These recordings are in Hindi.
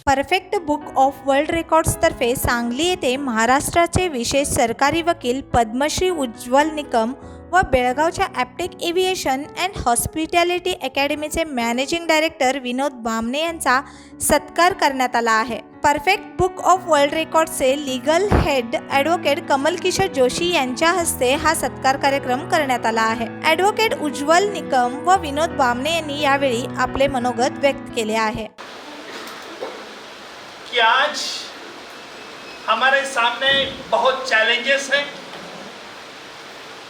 परफेक्ट बुक ऑफ वर्ल्ड रेकॉर्ड्सतर्फे सांगली येथे महाराष्ट्राचे विशेष सरकारी वकील पद्मश्री उज्ज्वल निकम व बेळगावच्या ॲप्टेक एव्हिएशन अँड हॉस्पिटॅलिटी अकॅडमीचे मॅनेजिंग डायरेक्टर विनोद बामणे यांचा सत्कार करण्यात आला आहे. परफेक्ट बुक ऑफ वर्ल्ड रेकॉर्ड्सचे legal head advocate Kamal Kishore Joshi यांच्या हस्ते हा सत्कार कार्यक्रम करण्यात आला आहे. ॲडव्होकेट उज्ज्वल निकम व विनोद बामणे यांनी यावेळी आपले मनोगत व्यक्त केले आहे. कि आज हमारे सामने बहुत चैलेंजेस हैं,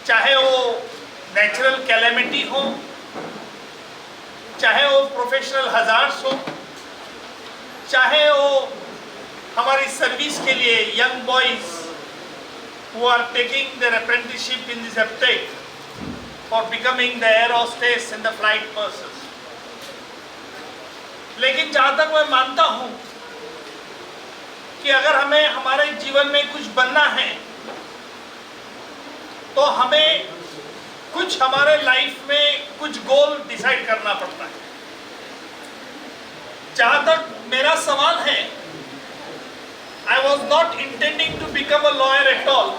चाहे वो नेचुरल कैलेमिटी हो, चाहे वो प्रोफेशनल हजार्ड्स हो, चाहे वो हमारी सर्विस के लिए young boys who are taking their apprenticeship in this Aptech for becoming the air hostess and the flight persons. लेकिन जहाँ तक मैं मानता हूँ कि अगर हमें हमारे जीवन में कुछ बनना है तो हमें कुछ हमारे लाइफ में कुछ गोल डिसाइड करना पड़ता है. जहां तक मेरा सवाल है, I was not intending to become a lawyer at all,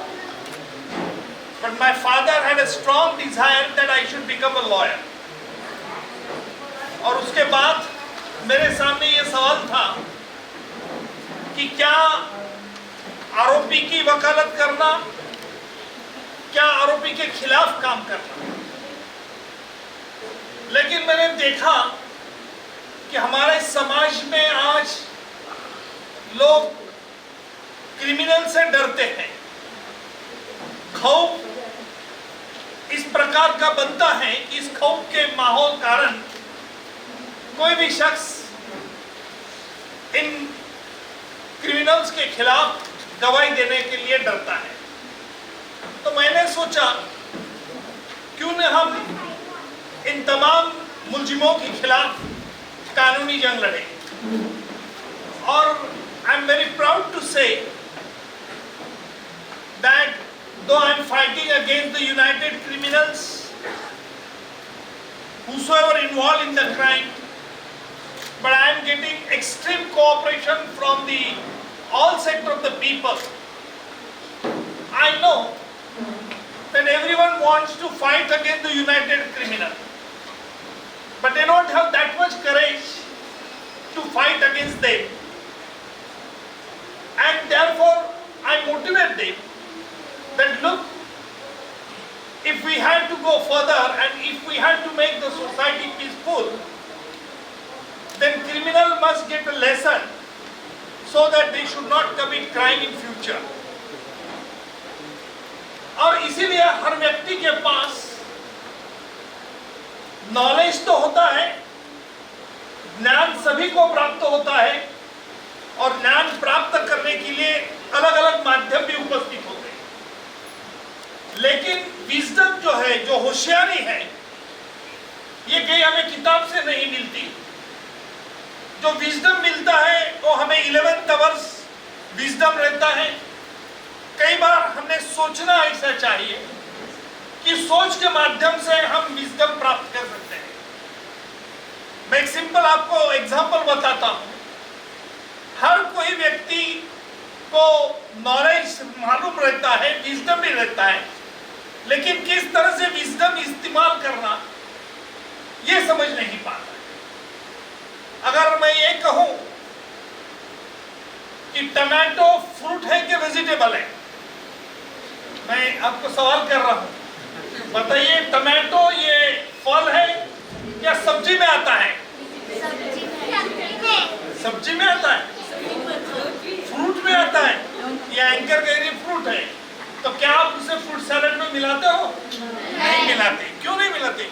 but my father had a strong desire that I should become a lawyer. और उसके बाद मेरे सामने ये सवाल था कि क्या आरोपी की वकालत करना, क्या आरोपी के खिलाफ काम करना. लेकिन मैंने देखा कि हमारे समाज में आज लोग क्रिमिनल से डरते हैं. खौफ इस प्रकार का बनता है कि इस खौफ के माहौल कारण कोई भी शख्स इन क्रिमिनल्स के खिलाफ गवाही देने के लिए डरता है. तो मैंने सोचा क्यों न हम इन तमाम मुलजिमों के खिलाफ कानूनी जंग लड़ें. और I am very proud to say that though I am fighting against the united criminals whosoever involved in the crime, but I am getting extreme cooperation from the all sector of the people. I know that everyone wants to fight against the united criminal, but they don't have that much courage to fight against them, and therefore I motivate them that look, if we had to go further and if we had to make the society peaceful, then criminal must get a lesson so that they should not commit crime in future. और इसीलिए हर व्यक्ति के पास नॉलेज तो होता है, ज्ञान सभी को प्राप्त होता है, और ज्ञान प्राप्त करने के लिए अलग अलग माध्यम भी उपस्थित होते हैं. लेकिन विजडम जो है, जो होशियारी है, ये कहीं हमें किताब से नहीं मिलती. जो विजडम मिलता है वो हमें 11th आवर्स विजडम रहता है. कई बार हमें सोचना ऐसा चाहिए कि सोच के माध्यम से हम विजडम प्राप्त कर सकते हैं. मैं एक सिंपल आपको एग्जांपल बताता हूं. हर कोई व्यक्ति को नॉलेज मालूम रहता है, विजडम भी रहता है, लेकिन किस तरह से विजडम इस्तेमाल करना ये समझ नहीं पाता. अगर मैं ये कहूं कि टमाटो फ्रूट है कि वेजिटेबल है, मैं आपको सवाल कर रहा हूं, बताइए टमाटो ये फल है या सब्जी में आता है? सब्जी में आता है, फ्रूट में आता है. ये एंकर कह रही फ्रूट है, तो क्या आप उसे फ्रूट सैलेड में मिलाते हो? नहीं मिलाते. क्यों नहीं मिलाते?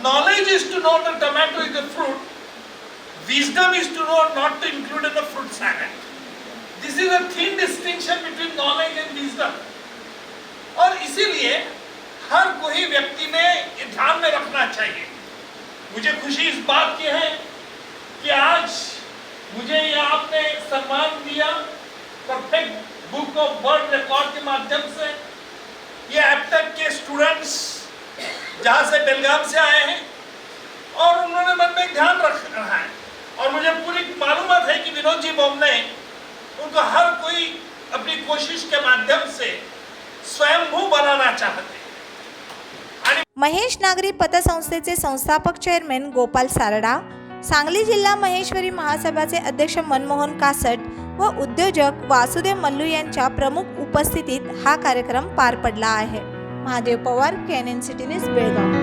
Knowledge is to know the tomato is a fruit, wisdom is to know not to include in a fruit salad. This is a thin distinction between knowledge and wisdom. और इसीलिए हर कोई व्यक्ति ने ध्यान में रखना चाहिए. मुझे खुशी इस बात की है कि आज मुझे ये आपने सम्मान दिया perfect book of world record के माध्यम से. ये एप्टेक के स्टूडेंट्स जहाँ से बेलगाम से आए हैं और उन्होंने मन में ध्यान रखा है, और मुझे पूरी मालूमात है कि विनोद जी बोमने उनको हर कोई अपनी कोशिश के माध्यम से स्वयंभू बनाना चाहते आणि महेश नागरी पतसंस्थेचे संस्थापक चेअरमॅन गोपाल सारडा, सांगली जिल्हा महेश्वरी महासभाचे अध्यक्ष मनमोहन कासट व उद्योजक वासुदेव मल्लू यांच्या प्रमुख उपस्थितीत हा कार्यक्रम पार पडला आहे. Mahadev Pawar, KNN city news, Belgaum.